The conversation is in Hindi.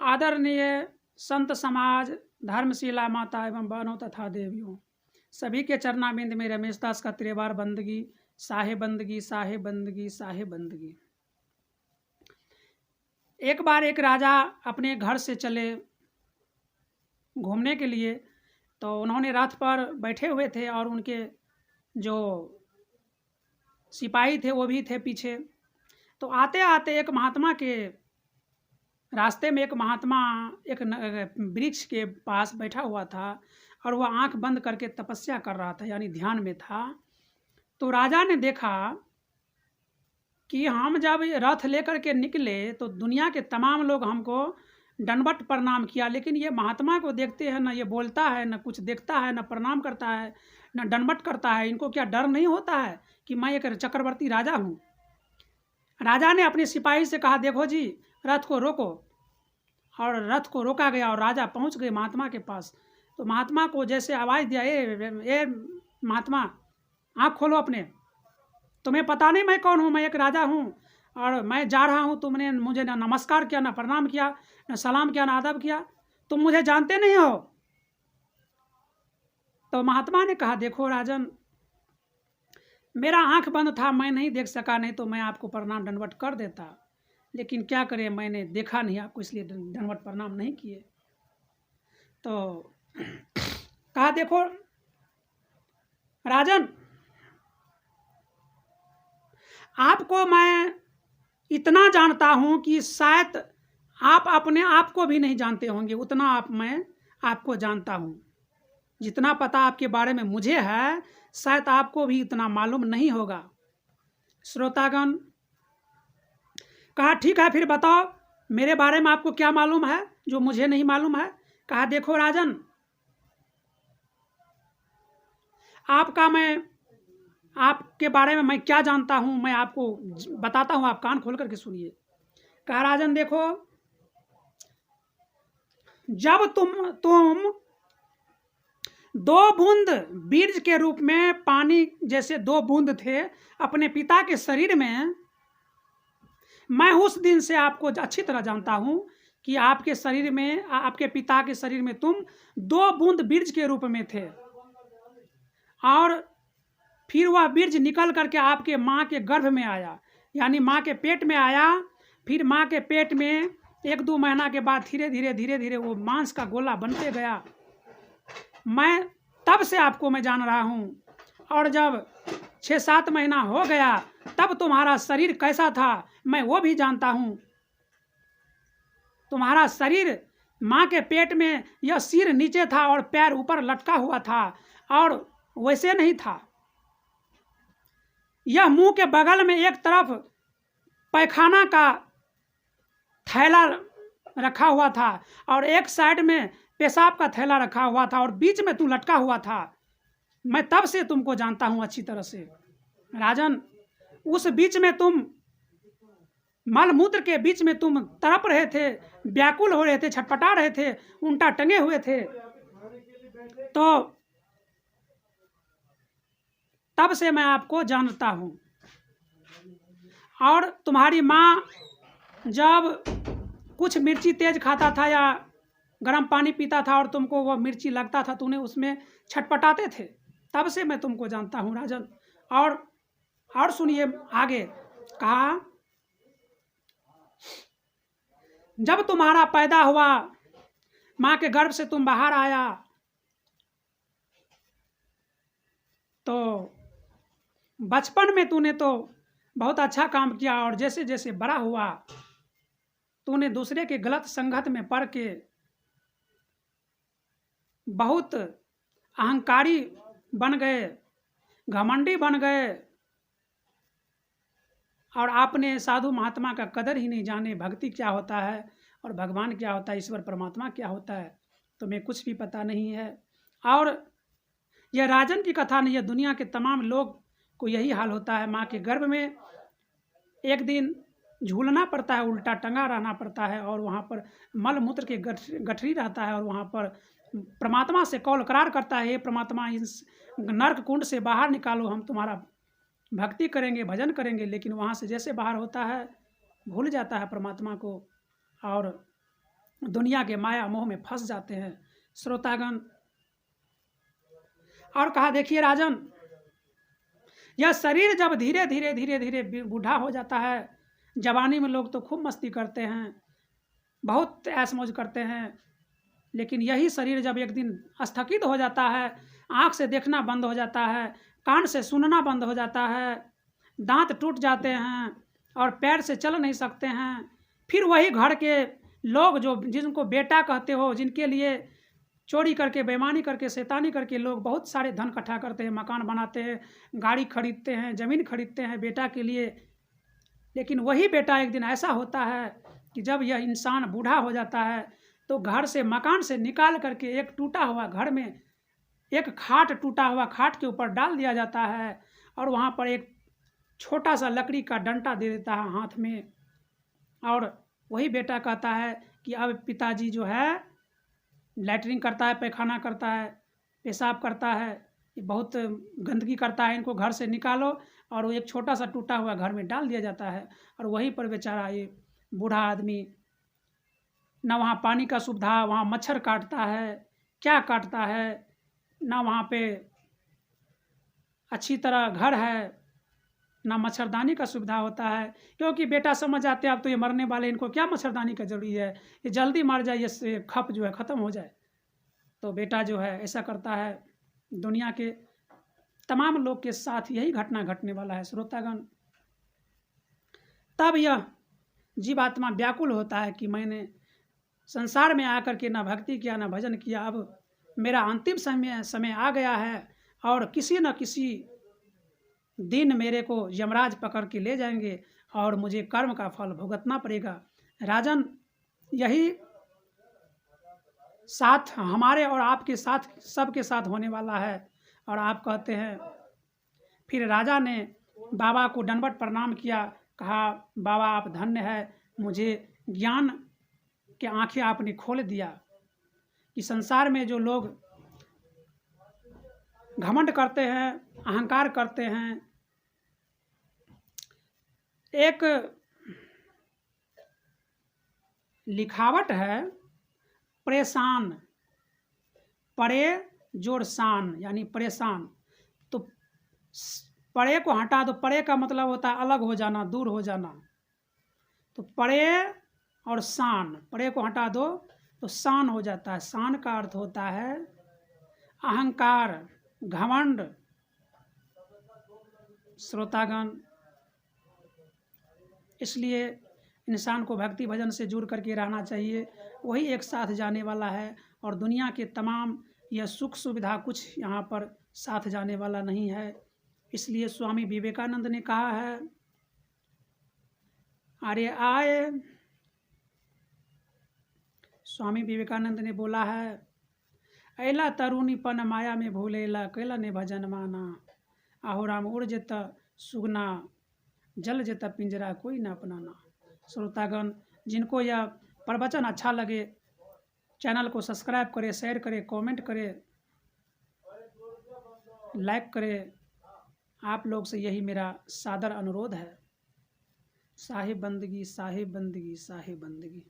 आदरणीय संत समाज, धर्मशिला माता एवं बहनों तथा देवियों, सभी के चरणाबिंद में रमेश दास का त्रिवार बंदगी, साहे बंदगी, साहे बंदगी, साहे बंदगी। एक बार एक राजा अपने घर से चले घूमने के लिए, तो उन्होंने रथ पर बैठे हुए थे और उनके जो सिपाही थे वो भी थे पीछे। तो आते आते एक महात्मा के रास्ते में एक महात्मा एक वृक्ष के पास बैठा हुआ था और वह आंख बंद करके तपस्या कर रहा था, यानी ध्यान में था। तो राजा ने देखा कि हम जब रथ लेकर के निकले तो दुनिया के तमाम लोग हमको दंडवत प्रणाम किया, लेकिन ये महात्मा को देखते हैं, ना ये बोलता है, ना कुछ देखता है, ना प्रणाम करता है, ना दंडवत करता है। इनको क्या डर नहीं होता है कि मैं एक चक्रवर्ती राजा हूँ? राजा ने अपने सिपाही से कहा, देखो जी, रथ को रोको। और रथ को रोका गया और राजा पहुँच गए महात्मा के पास। तो महात्मा को जैसे आवाज़ दिया, ए महात्मा, आँख खोलो अपने, तुम्हें पता नहीं मैं कौन हूँ? मैं एक राजा हूँ और मैं जा रहा हूँ। तुमने मुझे ना नमस्कार किया, ना प्रणाम किया, ना सलाम किया, ना अदब किया। तुम मुझे जानते नहीं हो। तो महात्मा ने कहा, देखो राजन, मेरा आंख बंद था, मैं नहीं देख सका, नहीं तो मैं आपको प्रणाम दंडवत कर देता, लेकिन क्या करें, मैंने देखा नहीं आपको, इसलिए दंडवत प्रणाम नहीं किए। तो कहा, देखो राजन, आपको मैं इतना जानता हूं कि शायद आप अपने आप को भी नहीं जानते होंगे, उतना मैं आपको जानता हूं। जितना पता आपके बारे में मुझे है, शायद आपको भी इतना मालूम नहीं होगा। श्रोतागण, कहा, ठीक है, फिर बताओ मेरे बारे में आपको क्या मालूम है जो मुझे नहीं मालूम है? कहा, देखो राजन, आपके बारे में मैं क्या जानता हूं, मैं आपको बताता हूं, आप कान खोल करके सुनिए। कहा, राजन देखो, जब तुम 2 बूंद बीज के रूप में पानी जैसे 2 बूंद थे अपने पिता के शरीर में, मैं उस दिन से आपको अच्छी तरह जानता हूं कि आपके शरीर में, आपके पिता के शरीर में तुम 2 बूंद बीज के रूप में थे। और फिर वह बीज निकल करके आपके माँ के गर्भ में आया, यानी माँ के पेट में आया। फिर माँ के पेट में 1-2 महीना के बाद धीरे धीरे वो मांस का गोला बनते गया। मैं तब से आपको मैं जान रहा हूँ। और जब 6-7 महीना हो गया, तब तुम्हारा शरीर कैसा था मैं वो भी जानता हूँ। तुम्हारा शरीर माँ के पेट में यह सिर नीचे था और पैर ऊपर लटका हुआ था, और वैसे नहीं था। यह मुंह के बगल में एक तरफ पैखाना का थैला रखा हुआ था और एक साइड में पेशाब का थैला रखा हुआ था, और बीच में तू लटका हुआ था। मैं तब से तुमको जानता हूं अच्छी तरह से। राजन, उस बीच में तुम मलमूत्र के बीच में तुम तड़प रहे थे, व्याकुल हो रहे थे, छटपटा रहे थे, उल्टा टंगे हुए थे। तो तब से मैं आपको जानता हूं। और तुम्हारी माँ जब कुछ मिर्ची तेज खाता था या गर्म पानी पीता था और तुमको वो मिर्ची लगता था, तूने उसमें छटपटाते थे। तब से मैं तुमको जानता हूं राजन। और सुनिए आगे। कहा, जब तुम्हारा पैदा हुआ, माँ के गर्भ से तुम बाहर आया, तो बचपन में तूने तो बहुत अच्छा काम किया, और जैसे जैसे बड़ा हुआ तूने दूसरे के गलत संगत में पड़ के बहुत अहंकारी बन गए, घमंडी बन गए, और आपने साधु महात्मा का कदर ही नहीं जाने, भक्ति क्या होता है और भगवान क्या होता है, ईश्वर परमात्मा क्या होता है, तुम्हें कुछ भी पता नहीं है। और यह राजन की कथा नहीं है, दुनिया के तमाम लोग को यही हाल होता है। माँ के गर्भ में एक दिन झूलना पड़ता है, उल्टा टंगा रहना पड़ता है, और वहाँ पर मल मूत्र के गठरी रहता है, और वहाँ पर परमात्मा से कौल करार करता है, हे परमात्मा, इस नर्क कुंड से बाहर निकालो, हम तुम्हारा भक्ति करेंगे, भजन करेंगे। लेकिन वहाँ से जैसे बाहर होता है, भूल जाता है परमात्मा को, और दुनिया के माया मोह में फंस जाते हैं श्रोतागण। और कहा देखिए राजन, यह शरीर जब धीरे धीरे धीरे धीरे बूढ़ा हो जाता है, जवानी में लोग तो खूब मस्ती करते हैं, बहुत ऐश मौज करते हैं, लेकिन यही शरीर जब एक दिन स्थगित हो जाता है, आँख से देखना बंद हो जाता है, कान से सुनना बंद हो जाता है, दांत टूट जाते हैं और पैर से चल नहीं सकते हैं, फिर वही घर के लोग जो जिनको बेटा कहते हो, जिनके लिए चोरी करके, बेईमानी करके, शैतानी करके लोग बहुत सारे धन इकट्ठा करते हैं, मकान बनाते हैं, गाड़ी खरीदते हैं, ज़मीन खरीदते हैं बेटा के लिए, लेकिन वही बेटा एक दिन ऐसा होता है कि जब यह इंसान बूढ़ा हो जाता है तो घर से, मकान से निकाल करके एक टूटा हुआ घर में एक खाट, टूटा हुआ खाट के ऊपर डाल दिया जाता है और वहाँ पर एक छोटा सा लकड़ी का डंटा दे देता है हाथ में, और वही बेटा कहता है कि अब पिताजी जो है लैट्रिन करता है, पैखाना करता है, पेशाब करता है, ये बहुत गंदगी करता है, इनको घर से निकालो, और वो एक छोटा सा टूटा हुआ घर में डाल दिया जाता है। और वहीं पर बेचारा ये बूढ़ा आदमी, ना वहाँ पानी का सुविधा, वहाँ मच्छर काटता है, क्या काटता है, ना वहाँ पे अच्छी तरह घर है, ना मच्छरदानी का सुविधा होता है, क्योंकि बेटा समझ जाते हैं अब तो ये मरने वाले, इनको क्या मच्छरदानी का जरूरी है, ये जल्दी मर जाए, ये खप जो है ख़त्म हो जाए। तो बेटा जो है ऐसा करता है। दुनिया के तमाम लोग के साथ यही घटना घटने वाला है श्रोतागण। तब यह जीवात्मा व्याकुल होता है कि मैंने संसार में आकर के ना भक्ति किया, ना भजन किया, अब मेरा अंतिम समय आ गया है और किसी न किसी दिन मेरे को यमराज पकड़ के ले जाएंगे और मुझे कर्म का फल भुगतना पड़ेगा। राजन, यही साथ हमारे और आपके साथ, सबके साथ होने वाला है। और आप कहते हैं, फिर राजा ने बाबा को दंडवत प्रणाम किया, कहा बाबा आप धन्य है, मुझे ज्ञान के आंखें आपने खोल दिया कि संसार में जो लोग घमंड करते हैं, अहंकार करते हैं, एक लिखावट है परेशान, परे जोड़ शान, यानी परेशान, तो परे को हटा दो, परे का मतलब होता है अलग हो जाना, दूर हो जाना, तो परे और शान, परे को हटा दो तो शान हो जाता है। शान का अर्थ होता है अहंकार, घमंड। श्रोतागण, इसलिए इंसान को भक्ति भजन से जुड़ करके रहना चाहिए, वही एक साथ जाने वाला है। और दुनिया के तमाम यह सुख सुविधा कुछ यहाँ पर साथ जाने वाला नहीं है। इसलिए स्वामी विवेकानंद ने कहा है, अरे आए, स्वामी विवेकानंद ने बोला है, ऐला तरुणीपन माया में भूलेला, कैला ने भजन माना, आहो राम उड़ जेता सुगना, जल जेता पिंजरा कोई ना अपनाना। श्रोतागण, जिनको यह प्रवचन अच्छा लगे, चैनल को सब्सक्राइब करें, शेयर करें, कमेंट करें, लाइक करें। आप लोग से यही मेरा सादर अनुरोध है। साहिब बंदगी, साहिब बंदगी, साहिब बंदगी।